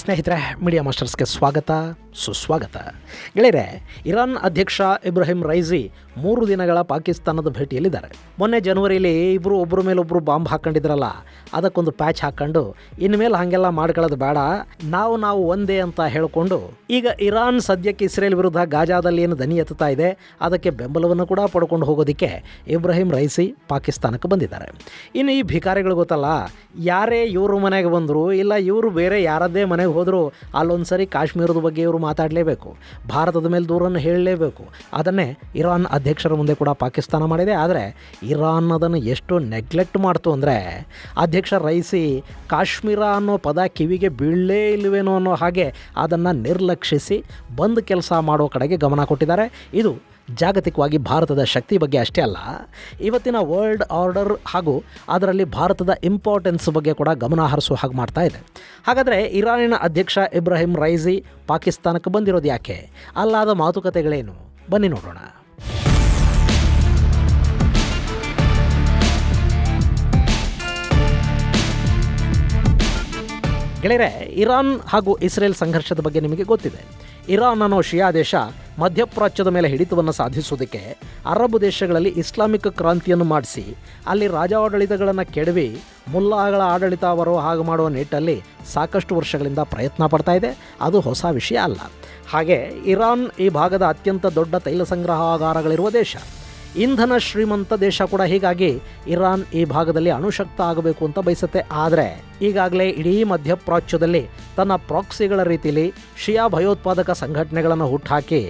ಸ್ನೇಹಿತರೆ, ಮೀಡಿಯಾ ಮಾಸ್ಟರ್ಸ್ಗೆ ಸ್ವಾಗತ ಸುಸ್ವಾಗತ. ಗೆಳೆಯರೆ, ಇರಾನ್ ಅಧ್ಯಕ್ಷ ಇಬ್ರಾಹಿಂ ರೈಸಿ 3 ದಿನಗಳ ಪಾಕಿಸ್ತಾನದ ಭೇಟಿಯಲ್ಲಿದ್ದಾರೆ. ಮೊನ್ನೆ ಜನವರಿಯಲ್ಲಿ ಇಬ್ಬರು ಒಬ್ಬರ ಮೇಲೊಬ್ಬರು ಬಾಂಬ್ ಹಾಕ್ಕೊಂಡಿದ್ರಲ್ಲ, ಅದಕ್ಕೊಂದು ಪ್ಯಾಚ್ ಹಾಕ್ಕೊಂಡು ಇನ್ಮೇಲೆ ಹಾಗೆಲ್ಲ ಮಾಡ್ಕೊಳ್ಳೋದು ಬೇಡ, ನಾವು ಒಂದೇ ಅಂತ ಹೇಳಿಕೊಂಡು ಈಗ ಇರಾನ್ ಸದ್ಯಕ್ಕೆ ಇಸ್ರೇಲ್ ವಿರುದ್ಧ ಗಾಜಾದಲ್ಲಿ ಏನು ದನಿ ಎತ್ತುತ್ತಾ ಇದೆ ಅದಕ್ಕೆ ಬೆಂಬಲವನ್ನು ಕೂಡ ಪಡ್ಕೊಂಡು ಹೋಗೋದಕ್ಕೆ ಇಬ್ರಾಹಿಂ ರೈಸಿ ಪಾಕಿಸ್ತಾನಕ್ಕೆ ಬಂದಿದ್ದಾರೆ. ಇನ್ನು ಈ ಭಿಕಾರಿಗಳು ಗೊತ್ತಲ್ಲ, ಯಾರೇ ಇವರು ಮನೆಗೆ ಬಂದರು ಇಲ್ಲ ಇವರು ಬೇರೆ ಯಾರದ್ದೇ ಮನೆಗೆ ಹೋದರೂ ಅಲ್ಲೊಂದು ಸರಿ ಕಾಶ್ಮೀರದ ಬಗ್ಗೆ ಇವರು ಮಾತಾಡಲೇಬೇಕು, ಭಾರತದ ಮೇಲೆ ದೂರನ್ನು ಹೇಳಲೇಬೇಕು. ಅದನ್ನೇ ಇರಾನ್ ಅಧ್ಯಕ್ಷರ ಮುಂದೆ ಕೂಡ ಪಾಕಿಸ್ತಾನ ಮಾಡಿದೆ. ಆದರೆ ಇರಾನ್ ಅದನ್ನು ಎಷ್ಟು ನೆಗ್ಲೆಕ್ಟ್ ಮಾಡ್ತು ಅಂದರೆ, ಅಧ್ಯಕ್ಷ ರೈಸಿ ಕಾಶ್ಮೀರ ಅನ್ನೋ ಪದ ಕಿವಿಗೆ ಬೀಳಲೇ ಇಲ್ಲವೇನೋ ಅನ್ನೋ ಹಾಗೆ ಅದನ್ನು ನಿರ್ಲಕ್ಷಿಸಿ ಬಂದ್ ಕೆಲಸ ಮಾಡೋ ಕಡೆಗೆ ಗಮನ ಕೊಟ್ಟಿದ್ದಾರೆ. ಇದು ಜಾಗತಿಕವಾಗಿ ಭಾರತದ ಶಕ್ತಿ ಬಗ್ಗೆ ಅಷ್ಟೇ ಅಲ್ಲ, ಇವತ್ತಿನ ವರ್ಲ್ಡ್ ಆರ್ಡರ್ ಹಾಗೂ ಅದರಲ್ಲಿ ಭಾರತದ ಇಂಪಾರ್ಟೆನ್ಸ್ ಬಗ್ಗೆ ಕೂಡ ಗಮನ ಹರಿಸೋ ಹಾಗೆ ಮಾಡ್ತಾ ಇದೆ. ಹಾಗಾದರೆ ಇರಾನಿನ ಅಧ್ಯಕ್ಷ ಇಬ್ರಾಹಿಂ ರೈಸಿ ಪಾಕಿಸ್ತಾನಕ್ಕೆ ಬಂದಿರೋದು ಯಾಕೆ? ಅಲ್ಲಾದ ಮಾತುಕತೆಗಳೇನು? ಬನ್ನಿ ನೋಡೋಣ. ಗೆಳೆಯರೆ, ಇರಾನ್ ಹಾಗೂ ಇಸ್ರೇಲ್ ಸಂಘರ್ಷದ ಬಗ್ಗೆ ನಿಮಗೆ ಗೊತ್ತಿದೆ. ಇರಾನ್ ಅನ್ನೋ ಶಿಯಾ ದೇಶ ಮಧ್ಯಪ್ರಾಚ್ಯದ ಮೇಲೆ ಹಿಡಿತವನ್ನು ಸಾಧಿಸುವುದಕ್ಕೆ ಅರಬ್ ದೇಶಗಳಲ್ಲಿ ಇಸ್ಲಾಮಿಕ್ ಕ್ರಾಂತಿಯನ್ನು ಮಾಡಿಸಿ ಅಲ್ಲಿ ರಾಜಾಡಳಿತಗಳನ್ನು ಕೆಡವಿ ಮುಲ್ಲಾಗಳ ಆಡಳಿತ ಬರೋ ಹಾಗೆ ಮಾಡುವ ನಿಟ್ಟಲ್ಲಿ ಸಾಕಷ್ಟು ವರ್ಷಗಳಿಂದ ಪ್ರಯತ್ನ ಪಡ್ತಾ ಇದೆ. ಅದು ಹೊಸ ವಿಷಯ ಅಲ್ಲ. ಹಾಗೆ ಇರಾನ್ ಈ ಭಾಗದ ಅತ್ಯಂತ ದೊಡ್ಡ ತೈಲ ಸಂಗ್ರಹಾಗಾರಗಳಿರುವ ದೇಶ, ಇಂಧನ ಶ್ರೀಮಂತ ದೇಶ ಕೂಡ. ಹೀಗಾಗಿ ಇರಾನ್ ಈ ಭಾಗದಲ್ಲಿ ಅಣುಶಕ್ತ ಆಗಬೇಕು ಅಂತ ಬಯಸುತ್ತೆ. ಆದರೆ ಈಗಾಗಲೇ ಇಡೀ ಮಧ್ಯಪ್ರಾಚ್ಯದಲ್ಲಿ ತನ್ನ ಪ್ರಾಕ್ಸಿಗಳ ರೀತಿಯಲ್ಲಿ ಶಿಯಾ ಭಯೋತ್ಪಾದಕ ಸಂಘಟನೆಗಳನ್ನು ಹುಟ್ಟುಹಾಕಿ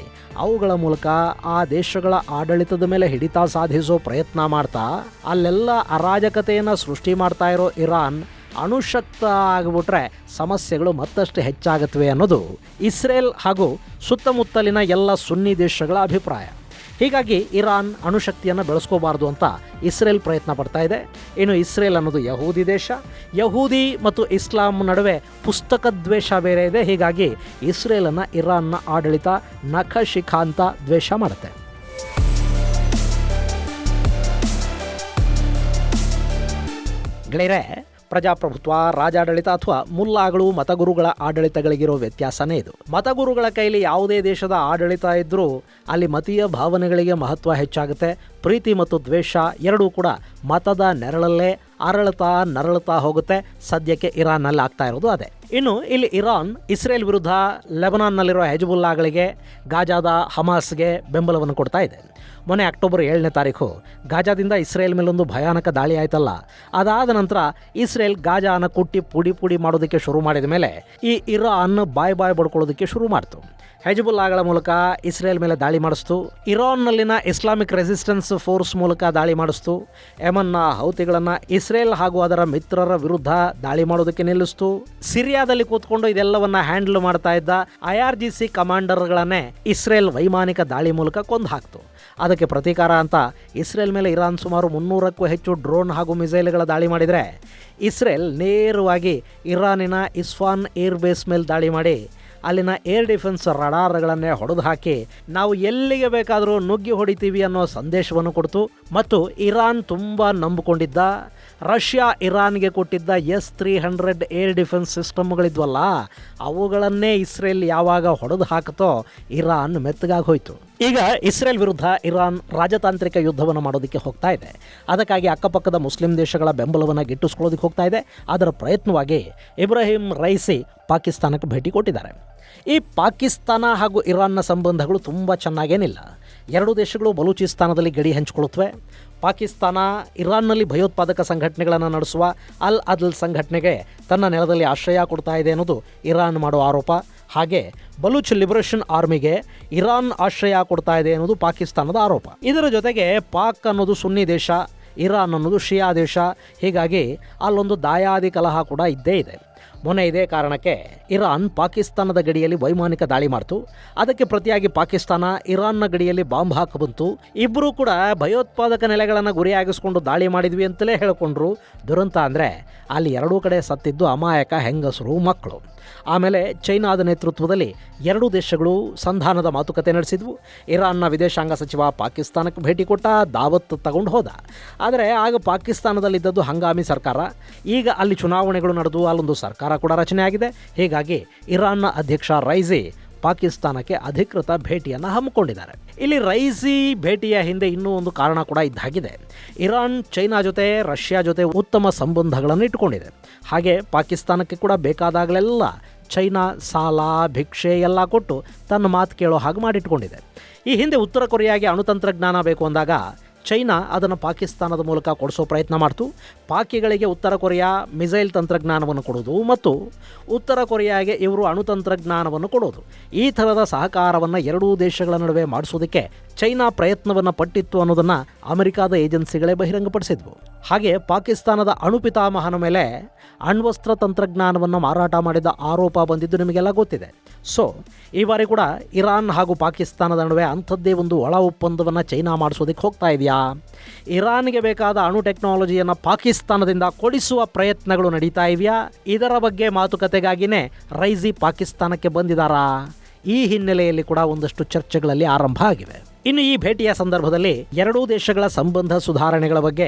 ಅವುಗಳ ಮೂಲಕ ಆ ದೇಶಗಳ ಆಡಳಿತದ ಮೇಲೆ ಹಿಡಿತ ಸಾಧಿಸೋ ಪ್ರಯತ್ನ ಮಾಡ್ತಾ ಅಲ್ಲೆಲ್ಲ ಅರಾಜಕತೆಯನ್ನು ಸೃಷ್ಟಿ ಮಾಡ್ತಾ ಇರೋ ಇರಾನ್ ಅಣುಶಕ್ತ ಆಗಿಬಿಟ್ರೆ ಸಮಸ್ಯೆಗಳು ಮತ್ತಷ್ಟು ಹೆಚ್ಚಾಗುತ್ತವೆ ಅನ್ನೋದು ಇಸ್ರೇಲ್ ಹಾಗೂ ಸುತ್ತಮುತ್ತಲಿನ ಎಲ್ಲ ಸುನ್ನಿ ದೇಶಗಳ ಅಭಿಪ್ರಾಯ. ಹೀಗಾಗಿ ಇರಾನ್ ಅಣುಶಕ್ತಿಯನ್ನು ಬೆಳೆಸ್ಕೋಬಾರ್ದು ಅಂತ ಇಸ್ರೇಲ್ ಪ್ರಯತ್ನ ಪಡ್ತಾ ಇದೆ. ಇನ್ನು ಇಸ್ರೇಲ್ ಅನ್ನೋದು ಯಹೂದಿ ದೇಶ, ಯಹೂದಿ ಮತ್ತು ಇಸ್ಲಾಂ ನಡುವೆ ಪುಸ್ತಕ ದ್ವೇಷ ಬೇರೆ ಇದೆ. ಹೀಗಾಗಿ ಇಸ್ರೇಲನ್ನು ಇರಾನ್ನ ಆಡಳಿತ ನಖಶಿಖಾಂತ ದ್ವೇಷ ಮಾಡುತ್ತೆ. ಗೆಳೆಯರೆ, ಪ್ರಜಾಪ್ರಭುತ್ವ, ರಾಜಾಡಳಿತ ಅಥವಾ ಮುಲ್ಲಾಗಳು ಮತಗುರುಗಳ ಆಡಳಿತಗಳಿಗಿರೋ ವ್ಯತ್ಯಾಸನೇ ಇದು. ಮತಗುರುಗಳ ಕೈಲಿ ಯಾವುದೇ ದೇಶದ ಆಡಳಿತ ಇದ್ದರೂ ಅಲ್ಲಿ ಮತೀಯ ಭಾವನೆಗಳಿಗೆ ಮಹತ್ವ ಹೆಚ್ಚಾಗುತ್ತೆ. ಪ್ರೀತಿ ಮತ್ತು ದ್ವೇಷ ಎರಡೂ ಕೂಡ ಮತದ ನೆರಳಲ್ಲೇ ನರಳುತ್ತಾ ಹೋಗುತ್ತೆ. ಸದ್ಯಕ್ಕೆ ಇರಾನ್ನಲ್ಲಿ ಆಗ್ತಾ ಇರೋದು ಅದೇ. ಇನ್ನು ಇಲ್ಲಿ ಇರಾನ್ ಇಸ್ರೇಲ್ ವಿರುದ್ಧ ಲೆಬನಾನ್ನಲ್ಲಿರೋ ಹೆಜ್ಬುಲ್ಲಾಗಳಿಗೆ, ಗಾಜಾದ ಹಮಾಸ್ಗೆ ಬೆಂಬಲವನ್ನು ಕೊಡ್ತಾ ಇದೆ. ಮೊನ್ನೆ ಅಕ್ಟೋಬರ್ 7ನೇ ತಾರೀಕು ಗಾಜಾದಿಂದ ಇಸ್ರೇಲ್ ಮೇಲೊಂದು ಭಯಾನಕ ದಾಳಿ ಆಯ್ತಲ್ಲ, ಅದಾದ ನಂತರ ಇಸ್ರೇಲ್ ಗಾಜಾನ ಕುಟ್ಟಿ ಪುಡಿ ಮಾಡೋದಕ್ಕೆ ಶುರು ಮಾಡಿದ ಮೇಲೆ ಈ ಇರಾನ್ ಬಾಯ್ ಬಡ್ಕೊಳ್ಳೋದಕ್ಕೆ ಶುರು ಮಾಡ್ತು. ಹೆಜ್ಬುಲ್ಲಾಗಳ ಮೂಲಕ ಇಸ್ರೇಲ್ ಮೇಲೆ ದಾಳಿ ಮಾಡಿಸ್ತು. ಇರಾನ್ನಲ್ಲಿನ ಇಸ್ಲಾಮಿಕ್ ರೆಸಿಸ್ಟೆನ್ಸ್ ಫೋರ್ಸ್ ಮೂಲಕ ದಾಳಿ ಮಾಡಿಸ್ತು. ಯೆಮನ್ನ ಹೌತಿಗಳನ್ನು ಇಸ್ರೇಲ್ ಹಾಗೂ ಅದರ ಮಿತ್ರರ ವಿರುದ್ಧ ದಾಳಿ ಮಾಡೋದಕ್ಕೆ ನಿಲ್ಲಿಸ್ತು. ಸಿರಿಯಾದಲ್ಲಿ ಕೂತ್ಕೊಂಡು ಇದೆಲ್ಲವನ್ನ ಹ್ಯಾಂಡಲ್ ಮಾಡ್ತಾ ಇದ್ದ IRGC ಕಮಾಂಡರ್ಗಳನ್ನೇ ಇಸ್ರೇಲ್ ವೈಮಾನಿಕ ದಾಳಿ ಮೂಲಕ ಕೊಂದು ಹಾಕ್ತು. ಅದಕ್ಕೆ ಪ್ರತೀಕಾರ ಅಂತ ಇಸ್ರೇಲ್ ಮೇಲೆ ಇರಾನ್ ಸುಮಾರು 300ಕ್ಕೂ ಹೆಚ್ಚು ಡ್ರೋನ್ ಹಾಗೂ ಮಿಸೈಲ್ಗಳ ದಾಳಿ ಮಾಡಿದರೆ, ಇಸ್ರೇಲ್ ನೇರವಾಗಿ ಇರಾನಿನ ಇಸ್ಫಾನ್ ಏರ್ ಬೇಸ್ ಮೇಲೆ ದಾಳಿ ಮಾಡಿ ಅಲ್ಲಿನ ಏರ್ ಡಿಫೆನ್ಸ್ ರಡಾರ್ಗಳನ್ನೇ ಹೊಡೆದು ಹಾಕಿ ನಾವು ಎಲ್ಲಿಗೆ ಬೇಕಾದರೂ ನುಗ್ಗಿ ಹೊಡಿತೀವಿ ಅನ್ನೋ ಸಂದೇಶವನ್ನು ಕೊಡ್ತು. ಮತ್ತು ಇರಾನ್ ತುಂಬ ನಂಬಿಕೊಂಡಿದ್ದ ರಷ್ಯಾ ಇರಾನ್ಗೆ ಕೊಟ್ಟಿದ್ದ S-300 ಏರ್ ಡಿಫೆನ್ಸ್ ಸಿಸ್ಟಮ್ಗಳಿದ್ವಲ್ಲ, ಅವುಗಳನ್ನೇ ಇಸ್ರೇಲ್ ಯಾವಾಗ ಹೊಡೆದು ಹಾಕುತ್ತೋ ಇರಾನ್ ಮೆತ್ತಗಾಗಿ ಹೋಯಿತು. ಈಗ ಇಸ್ರೇಲ್ ವಿರುದ್ಧ ಇರಾನ್ ರಾಜತಾಂತ್ರಿಕ ಯುದ್ಧವನ್ನು ಮಾಡೋದಕ್ಕೆ ಹೋಗ್ತಾ ಇದೆ. ಅದಕ್ಕಾಗಿ ಅಕ್ಕಪಕ್ಕದ ಮುಸ್ಲಿಂ ದೇಶಗಳ ಬೆಂಬಲವನ್ನು ಗಿಟ್ಟಿಸ್ಕೊಳ್ಳೋದಕ್ಕೆ ಹೋಗ್ತಾ ಇದೆ. ಅದರ ಪ್ರಯತ್ನವಾಗಿ ಇಬ್ರಾಹಿಂ ರೈಸಿ ಪಾಕಿಸ್ತಾನಕ್ಕೆ ಭೇಟಿ ಕೊಟ್ಟಿದ್ದಾರೆ. ಈ ಪಾಕಿಸ್ತಾನ ಹಾಗೂ ಇರಾನ್ನ ಸಂಬಂಧಗಳು ತುಂಬ ಚೆನ್ನಾಗೇನಿಲ್ಲ. ಎರಡೂ ದೇಶಗಳು ಬಲೂಚಿಸ್ತಾನದಲ್ಲಿ ಗಡಿ ಹಂಚಿಕೊಳ್ಳುತ್ತವೆ. ಪಾಕಿಸ್ತಾನ ಇರಾನ್ನಲ್ಲಿ ಭಯೋತ್ಪಾದಕ ಸಂಘಟನೆಗಳನ್ನು ನಡೆಸುವ ಅಲ್ ಅದ್ಲ್ ಸಂಘಟನೆಗೆ ತನ್ನ ನೆಲದಲ್ಲಿ ಆಶ್ರಯ ಕೊಡ್ತಾ ಇದೆ ಅನ್ನೋದು ಇರಾನ್ ಮಾಡೋ ಆರೋಪ. ಹಾಗೆ ಬಲೂಚ್ ಲಿಬರೇಷನ್ ಆರ್ಮಿಗೆ ಇರಾನ್ ಆಶ್ರಯ ಕೊಡ್ತಾ ಇದೆ ಅನ್ನೋದು ಪಾಕಿಸ್ತಾನದ ಆರೋಪ. ಇದರ ಜೊತೆಗೆ ಪಾಕ್ ಅನ್ನೋದು ಸುನ್ನಿ ದೇಶ, ಇರಾನ್ ಅನ್ನೋದು ಶಿಯಾ ದೇಶ. ಹೀಗಾಗಿ ಅಲ್ಲೊಂದು ದಾಯಾದಿ ಕಲಹ ಕೂಡ ಇದ್ದೇ ಇದೆ. ಮೊನ್ನೆ ಇದೇ ಕಾರಣಕ್ಕೆ ಇರಾನ್ ಪಾಕಿಸ್ತಾನದ ಗಡಿಯಲ್ಲಿ ವೈಮಾನಿಕ ದಾಳಿ ಮಾಡ್ತು. ಅದಕ್ಕೆ ಪ್ರತಿಯಾಗಿ ಪಾಕಿಸ್ತಾನ ಇರಾನ್ನ ಗಡಿಯಲ್ಲಿ ಬಾಂಬ್ ಹಾಕಬಂತು. ಇಬ್ಬರೂ ಕೂಡ ಭಯೋತ್ಪಾದಕ ನೆಲೆಗಳನ್ನು ಗುರಿಯಾಗಿಸ್ಕೊಂಡು ದಾಳಿ ಮಾಡಿದ್ವಿ ಅಂತಲೇ ಹೇಳಿಕೊಂಡ್ರು. ದುರಂತ ಅಂದರೆ ಅಲ್ಲಿ ಎರಡೂ ಕಡೆ ಸತ್ತಿದ್ದು ಅಮಾಯಕ ಹೆಂಗಸರು, ಮಕ್ಕಳು. ಆಮೇಲೆ ಚೈನಾದ ನೇತೃತ್ವದಲ್ಲಿ ಎರಡೂ ದೇಶಗಳು ಸಂಧಾನದ ಮಾತುಕತೆ ನಡೆಸಿದ್ವು. ಇರಾನ್ನ ವಿದೇಶಾಂಗ ಸಚಿವ ಪಾಕಿಸ್ತಾನಕ್ಕೆ ಭೇಟಿ ಕೊಟ್ಟ, ದಾವತ್ ತಗೊಂಡು ಹೋದ. ಆದರೆ ಆಗ ಪಾಕಿಸ್ತಾನದಲ್ಲಿದ್ದದ್ದು ಹಂಗಾಮಿ ಸರ್ಕಾರ. ಈಗ ಅಲ್ಲಿ ಚುನಾವಣೆಗಳು ನಡೆದು ಅಲ್ಲೊಂದು ಸರ್ಕಾರ ಸರ್ಕಾರ ಕೂಡ ರಚನೆಯಾಗಿದೆ. ಹೀಗಾಗಿ ಇರಾನ್ನ ಅಧ್ಯಕ್ಷ ರೈಸಿ ಪಾಕಿಸ್ತಾನಕ್ಕೆ ಅಧಿಕೃತ ಭೇಟಿಯನ್ನು ಹಮ್ಮಿಕೊಂಡಿದ್ದಾರೆ. ಇಲ್ಲಿ ರೈಸಿ ಭೇಟಿಯ ಹಿಂದೆ ಇನ್ನೂ ಒಂದು ಕಾರಣ ಕೂಡ ಇದ್ದಾಗಿದೆ. ಇರಾನ್ ಚೈನಾ ಜೊತೆ, ರಷ್ಯಾ ಜೊತೆ ಉತ್ತಮ ಸಂಬಂಧಗಳನ್ನು ಇಟ್ಟುಕೊಂಡಿದೆ. ಹಾಗೆ ಪಾಕಿಸ್ತಾನಕ್ಕೆ ಕೂಡ ಬೇಕಾದಾಗಲೆಲ್ಲ ಚೈನಾ ಸಾಲ, ಭಿಕ್ಷೆ ಎಲ್ಲ ಕೊಟ್ಟು ತನ್ನ ಮಾತು ಕೇಳೋ ಹಾಗೆ ಮಾಡಿಟ್ಕೊಂಡಿದೆ. ಈ ಹಿಂದೆ ಉತ್ತರ ಕೊರಿಯಾಗೆ ಅಣುತಂತ್ರಜ್ಞಾನ ಬೇಕು ಅಂದಾಗ ಚೈನಾ ಅದನ್ನು ಪಾಕಿಸ್ತಾನದ ಮೂಲಕ ಕೊಡಿಸೋ ಪ್ರಯತ್ನ ಮಾಡ್ತು. ಪಾಕಿಗಳಿಗೆ ಉತ್ತರ ಕೊರಿಯಾ ಮಿಸೈಲ್ ತಂತ್ರಜ್ಞಾನವನ್ನು ಕೊಡೋದು ಮತ್ತು ಉತ್ತರ ಕೊರಿಯಾಗೆ ಇವರು ಅಣುತಂತ್ರಜ್ಞಾನವನ್ನು ಕೊಡೋದು, ಈ ಥರದ ಸಹಕಾರವನ್ನು ಎರಡೂ ದೇಶಗಳ ನಡುವೆ ಮಾಡಿಸೋದಕ್ಕೆ ಚೈನಾ ಪ್ರಯತ್ನವನ್ನು ಪಟ್ಟಿತ್ತು ಅನ್ನೋದನ್ನು ಅಮೆರಿಕಾದ ಏಜೆನ್ಸಿಗಳೇ ಬಹಿರಂಗಪಡಿಸಿದ್ವು. ಹಾಗೆ ಪಾಕಿಸ್ತಾನದ ಅಣುಪಿತಾಮಹನ ಮೇಲೆ ಅಣ್ವಸ್ತ್ರ ತಂತ್ರಜ್ಞಾನವನ್ನು ಮಾರಾಟ ಮಾಡಿದ ಆರೋಪ ಬಂದಿದ್ದು ನಿಮಗೆಲ್ಲ ಗೊತ್ತಿದೆ. ಸೊ ಈ ಬಾರಿ ಕೂಡ ಇರಾನ್ ಹಾಗೂ ಪಾಕಿಸ್ತಾನದ ನಡುವೆ ಅಂಥದ್ದೇ ಒಂದು ಒಳ ಒಪ್ಪಂದವನ್ನು ಚೈನಾ ಮಾಡಿಸೋದಕ್ಕೆ ಹೋಗ್ತಾ ಇದೆಯಾ? ಇರಾನ್ಗೆ ಬೇಕಾದ ಅಣು ಟೆಕ್ನಾಲಜಿಯನ್ನು ಪಾಕಿಸ್ತಾನದಿಂದ ಕೊಡಿಸುವ ಪ್ರಯತ್ನಗಳು ನಡೀತಾ ಇದೆಯಾ? ಇದರ ಬಗ್ಗೆ ಮಾತುಕತೆಗಾಗಿಯೇ ರೈಸಿ ಪಾಕಿಸ್ತಾನಕ್ಕೆ ಬಂದಿದ್ದಾರಾ? ಈ ಹಿನ್ನೆಲೆಯಲ್ಲಿ ಕೂಡ ಒಂದಷ್ಟು ಚರ್ಚೆಗಳಲ್ಲಿ ಆರಂಭ ಆಗಿವೆ. ಇನ್ನು ಈ ಭೇಟಿಯ ಸಂದರ್ಭದಲ್ಲಿ ಎರಡೂ ದೇಶಗಳ ಸಂಬಂಧ ಸುಧಾರಣೆಗಳ ಬಗ್ಗೆ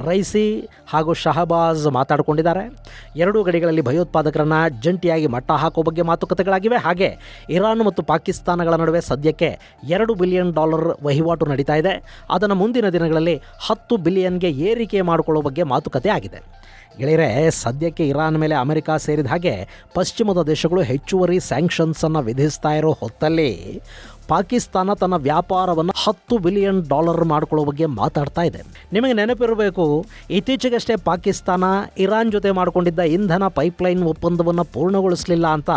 ರೈಸಿ ಹಾಗೂ ಶಹಬಾಜ್ ಮಾತಾಡಿಕೊಂಡಿದ್ದಾರೆ. ಎರಡೂ ಗಡಿಗಳಲ್ಲಿ ಭಯೋತ್ಪಾದಕರನ್ನು ಜಂಟಿಯಾಗಿ ಮಟ್ಟ ಹಾಕೋ ಬಗ್ಗೆ ಮಾತುಕತೆಗಳಾಗಿವೆ. ಹಾಗೆ ಇರಾನ್ ಮತ್ತು ಪಾಕಿಸ್ತಾನಗಳ ನಡುವೆ ಸದ್ಯಕ್ಕೆ $2 ಬಿಲಿಯನ್ ವಹಿವಾಟು ನಡೀತಾ ಇದೆ. ಅದನ್ನು ಮುಂದಿನ ದಿನಗಳಲ್ಲಿ 10 ಬಿಲಿಯನ್ಗೆ ಏರಿಕೆ ಮಾಡಿಕೊಳ್ಳೋ ಬಗ್ಗೆ ಮಾತುಕತೆ ಆಗಿದೆ. ಗೆಳೆಯರೆ, ಸದ್ಯಕ್ಕೆ ಇರಾನ್ ಮೇಲೆ ಅಮೆರಿಕ ಸೇರಿದ ಹಾಗೆ ಪಶ್ಚಿಮದ ದೇಶಗಳು ಹೆಚ್ಚುವರಿ ಸ್ಯಾಂಕ್ಷನ್ಸನ್ನು ವಿಧಿಸ್ತಾ ಇರೋ ಹೊತ್ತಲ್ಲಿ ಪಾಕಿಸ್ತಾನ ತನ್ನ ವ್ಯಾಪಾರವನ್ನು $10 ಬಿಲಿಯನ್ ಮಾಡಿಕೊಳ್ಳೋ ಬಗ್ಗೆ ಮಾತಾಡ್ತಾ ಇದೆ. ನಿಮಗೆ ನೆನಪಿರಬೇಕು, ಇತ್ತೀಚೆಗಷ್ಟೇ ಪಾಕಿಸ್ತಾನ ಇರಾನ್ ಜೊತೆ ಮಾಡಿಕೊಂಡಿದ್ದ ಇಂಧನ ಪೈಪ್ಲೈನ್ ಒಪ್ಪಂದವನ್ನು ಪೂರ್ಣಗೊಳಿಸಲಿಲ್ಲ ಅಂತ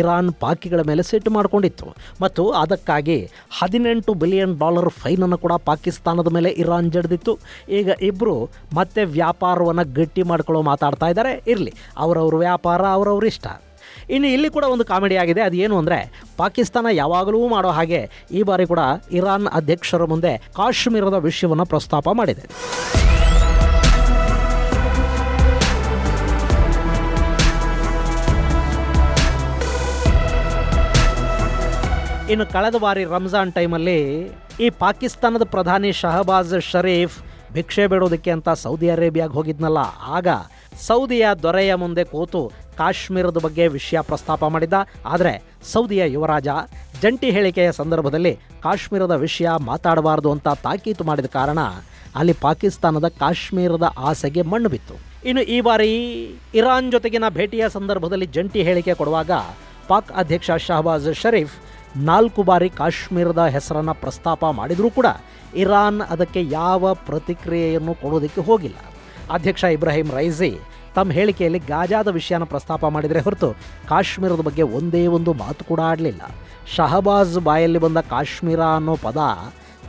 ಇರಾನ್ ಪಾಕಿಗಳ ಮೇಲೆ ಸಿಟ್ಟು ಮಾಡಿಕೊಂಡಿತ್ತು ಮತ್ತು ಅದಕ್ಕಾಗಿ $18 ಬಿಲಿಯನ್ ಫೈನನ್ನು ಕೂಡ ಪಾಕಿಸ್ತಾನದ ಮೇಲೆ ಇರಾನ್ ಜಡಿದಿತ್ತು. ಈಗ ಇಬ್ಬರು ಮತ್ತೆ ವ್ಯಾಪಾರವನ್ನು ಗಟ್ಟಿ ಮಾಡ್ಕೊಳ್ಳೋ ಮಾತಾಡ್ತಾ ಇದ್ದಾರೆ. ಇರಲಿ, ಅವರವ್ರ ವ್ಯಾಪಾರ ಅವರವ್ರ ಇಷ್ಟ. ಇನ್ನು ಇಲ್ಲಿ ಕೂಡ ಒಂದು ಕಾಮಿಡಿ ಆಗಿದೆ. ಅದೇನು ಅಂದರೆ, ಪಾಕಿಸ್ತಾನ ಯಾವಾಗಲೂ ಮಾಡೋ ಹಾಗೆ ಈ ಬಾರಿ ಕೂಡ ಇರಾನ್ ಅಧ್ಯಕ್ಷರ ಮುಂದೆ ಕಾಶ್ಮೀರದ ವಿಷಯವನ್ನು ಪ್ರಸ್ತಾಪ ಮಾಡಿದೆ. ಇನ್ನು ಕಳೆದ ಬಾರಿ ರಂಜಾನ್ ಟೈಮಲ್ಲಿ ಈ ಪಾಕಿಸ್ತಾನದ ಪ್ರಧಾನಿ ಶಹಬಾಜ್ ಶರೀಫ್ ಭಿಕ್ಷೆ ಬೇಡೋದಕ್ಕೆ ಅಂತ ಸೌದಿ ಅರೇಬಿಯಾಗೆ ಹೋಗಿದ್ನಲ್ಲ, ಆಗ ಸೌದಿಯ ದೊರೆಯ ಮುಂದೆ ಕೂತು ಕಾಶ್ಮೀರದ ಬಗ್ಗೆ ವಿಷಯ ಪ್ರಸ್ತಾಪ ಮಾಡಿದ್ದ. ಆದರೆ ಸೌದಿಯ ಯುವರಾಜ ಜಂಟಿ ಹೇಳಿಕೆಯ ಸಂದರ್ಭದಲ್ಲಿ ಕಾಶ್ಮೀರದ ವಿಷಯ ಮಾತಾಡಬಾರ್ದು ಅಂತ ತಾಕೀತು ಮಾಡಿದ ಕಾರಣ ಅಲ್ಲಿ ಪಾಕಿಸ್ತಾನದ ಕಾಶ್ಮೀರದ ಆಸೆಗೆ ಮಣ್ಣು ಬಿತ್ತು. ಇನ್ನು ಈ ಬಾರಿ ಇರಾನ್ ಜೊತೆಗಿನ ಭೇಟಿಯ ಸಂದರ್ಭದಲ್ಲಿ ಜಂಟಿ ಹೇಳಿಕೆ ಕೊಡುವಾಗ ಪಾಕ್ ಅಧ್ಯಕ್ಷ ಶಹಬಾಜ್ ಶರೀಫ್ 4 ಬಾರಿ ಕಾಶ್ಮೀರದ ಹೆಸರನ್ನು ಪ್ರಸ್ತಾಪ ಮಾಡಿದರೂ ಕೂಡ ಇರಾನ್ ಅದಕ್ಕೆ ಯಾವ ಪ್ರತಿಕ್ರಿಯೆಯನ್ನು ಕೊಡೋದಕ್ಕೆ ಹೋಗಿಲ್ಲ. ಅಧ್ಯಕ್ಷ ಇಬ್ರಾಹಿಂ ರೈಸಿ ತಮ್ಮ ಹೇಳಿಕೆಯಲ್ಲಿ ಗಾಜಾದ ವಿಷಯನ ಪ್ರಸ್ತಾಪ ಮಾಡಿದರೆ ಹೊರತು ಕಾಶ್ಮೀರದ ಬಗ್ಗೆ ಒಂದೇ ಒಂದು ಮಾತು ಕೂಡ ಆಡಲಿಲ್ಲ. ಶಹಬಾಜ್ ಬಾಯಲ್ಲಿ ಬಂದ ಕಾಶ್ಮೀರ ಅನ್ನೋ ಪದ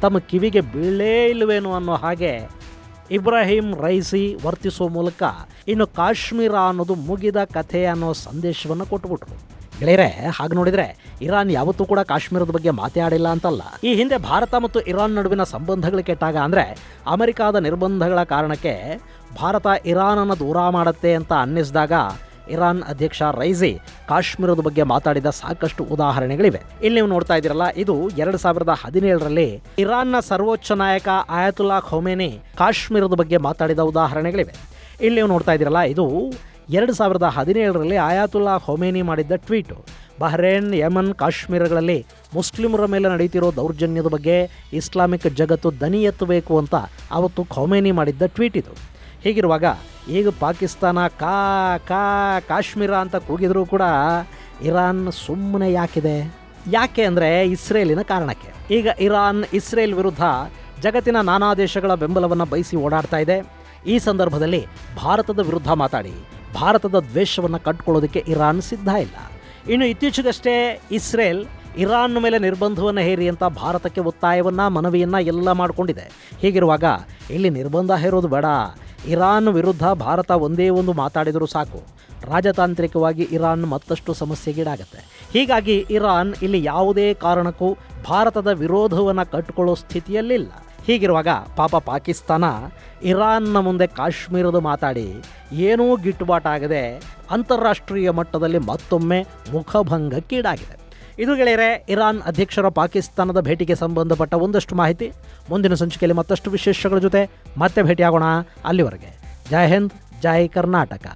ತಮ್ಮ ಕಿವಿಗೆ ಬೀಳೇ ಇಲ್ಲವೇನೋ ಅನ್ನೋ ಹಾಗೆ ಇಬ್ರಾಹಿಂ ರೈಸಿ ವರ್ತಿಸೋ ಮೂಲಕ ಇನ್ನು ಕಾಶ್ಮೀರ ಅನ್ನೋದು ಮುಗಿದ ಕಥೆ ಅನ್ನೋ ಸಂದೇಶವನ್ನು ಕೊಟ್ಟುಬಿಟ್ರು. ಗೆಳೆಯರೆ, ಹಾಗೆ ನೋಡಿದರೆ ಇರಾನ್ ಯಾವತ್ತೂ ಕೂಡ ಕಾಶ್ಮೀರದ ಬಗ್ಗೆ ಮಾತಾಡಿಲ್ಲ ಅಂತಲ್ಲ. ಈ ಹಿಂದೆ ಭಾರತ ಮತ್ತು ಇರಾನ್ ನಡುವಿನ ಸಂಬಂಧಗಳು ಕೆಟ್ಟಾಗ, ಅಂದರೆ ಅಮೆರಿಕಾದ ನಿರ್ಬಂಧಗಳ ಕಾರಣಕ್ಕೆ ಭಾರತ ಇರಾನನ್ನು ದೂರ ಮಾಡುತ್ತೆ ಅಂತ ಅನ್ನಿಸಿದಾಗ ಇರಾನ್ ಅಧ್ಯಕ್ಷ ರೈಸಿ ಕಾಶ್ಮೀರದ ಬಗ್ಗೆ ಮಾತಾಡಿದ ಸಾಕಷ್ಟು ಉದಾಹರಣೆಗಳಿವೆ. ಇಲ್ಲಿ ನೀವು ನೋಡ್ತಾ ಇದ್ದೀರಲ್ಲ, ಇದು 2017ರಲ್ಲಿ ಇರಾನ್ನ ಸರ್ವೋಚ್ಚ ನಾಯಕ ಆಯತುಲ್ಲಾ ಖೊಮೇನಿ ಕಾಶ್ಮೀರದ ಬಗ್ಗೆ ಮಾತಾಡಿದ ಉದಾಹರಣೆಗಳಿವೆ. ಇಲ್ಲಿ ನೀವು ನೋಡ್ತಾ ಇದ್ದೀರಲ್ಲ, ಇದು 2017ರಲ್ಲಿ ಆಯತುಲ್ಲಾ ಖೊಮೇನಿ ಮಾಡಿದ್ದ ಟ್ವೀಟು. ಬಹ್ರೇನ್, ಯಮನ್, ಕಾಶ್ಮೀರಗಳಲ್ಲಿ ಮುಸ್ಲಿಮರ ಮೇಲೆ ನಡೀತಿರೋ ದೌರ್ಜನ್ಯದ ಬಗ್ಗೆ ಇಸ್ಲಾಮಿಕ್ ಜಗತ್ತು ದನಿ ಎತ್ತಬೇಕು ಅಂತ ಅವತ್ತು ಖೊಮೇನಿ ಮಾಡಿದ್ದ ಟ್ವೀಟ್ ಇದು. ಹೀಗಿರುವಾಗ ಈಗ ಪಾಕಿಸ್ತಾನ ಕಾಶ್ಮೀರ ಅಂತ ಕೂಗಿದರೂ ಕೂಡ ಇರಾನ್ ಸುಮ್ಮನೆ ಯಾಕೆ ಅಂದರೆ ಇಸ್ರೇಲಿನ ಕಾರಣಕ್ಕೆ. ಈಗ ಇರಾನ್ ಇಸ್ರೇಲ್ ವಿರುದ್ಧ ಜಗತ್ತಿನ ನಾನಾ ದೇಶಗಳ ಬೆಂಬಲವನ್ನು ಬಯಸಿ ಓಡಾಡ್ತಾ ಇದೆ. ಈ ಸಂದರ್ಭದಲ್ಲಿ ಭಾರತದ ವಿರುದ್ಧ ಮಾತಾಡಿ ಭಾರತದ ದ್ವೇಷವನ್ನು ಕಟ್ಕೊಳ್ಳೋದಕ್ಕೆ ಇರಾನ್ ಸಿದ್ಧ ಇಲ್ಲ. ಇನ್ನು ಇತ್ತೀಚೆಗಷ್ಟೇ ಇಸ್ರೇಲ್ ಇರಾನ್ ಮೇಲೆ ನಿರ್ಬಂಧವನ್ನು ಹೇರಿ ಅಂತ ಭಾರತಕ್ಕೆ ಒತ್ತಾಯವನ್ನು, ಮನವಿಯನ್ನು ಎಲ್ಲ ಮಾಡಿಕೊಂಡಿದೆ. ಹೀಗಿರುವಾಗ ಇಲ್ಲಿ ನಿರ್ಬಂಧ ಹೇರೋದು ಬೇಡ, ಇರಾನ್ ವಿರುದ್ಧ ಭಾರತ ಒಂದೇ ಒಂದು ಮಾತಾಡಿದರೂ ಸಾಕು, ರಾಜತಾಂತ್ರಿಕವಾಗಿ ಇರಾನ್ ಮತ್ತಷ್ಟು ಸಮಸ್ಯೆಗೀಡಾಗುತ್ತೆ. ಹೀಗಾಗಿ ಇರಾನ್ ಇಲ್ಲಿ ಯಾವುದೇ ಕಾರಣಕ್ಕೂ ಭಾರತದ ವಿರೋಧವನ್ನು ಕಟ್ಟಿಕೊಳ್ಳೋ ಸ್ಥಿತಿಯಲ್ಲಿಲ್ಲ. ಹೀಗಿರುವಾಗ ಪಾಪ ಪಾಕಿಸ್ತಾನ ಇರಾನ್ನ ಮುಂದೆ ಕಾಶ್ಮೀರದ ಮಾತಾಡಿ ಏನೂ ಗಿಟ್ಟುಬಾಟಾಗದೆ ಅಂತಾರಾಷ್ಟ್ರೀಯ ಮಟ್ಟದಲ್ಲಿ ಮತ್ತೊಮ್ಮೆ ಮುಖಭಂಗಕ್ಕೀಡಾಗಿದೆ. ಇದು ಗೆಳೆಯರೆ, ಇರಾನ್ ಅಧ್ಯಕ್ಷರ ಪಾಕಿಸ್ತಾನದ ಭೇಟಿಗೆ ಸಂಬಂಧಪಟ್ಟ ಒಂದಷ್ಟು ಮಾಹಿತಿ. ಮುಂದಿನ ಸಂಚಿಕೆಯಲ್ಲಿ ಮತ್ತಷ್ಟು ವಿಶೇಷಗಳ ಜೊತೆ ಮತ್ತೆ ಭೇಟಿಯಾಗೋಣ. ಅಲ್ಲಿವರೆಗೆ ಜೈ ಹಿಂದ್, ಜೈ ಕರ್ನಾಟಕ.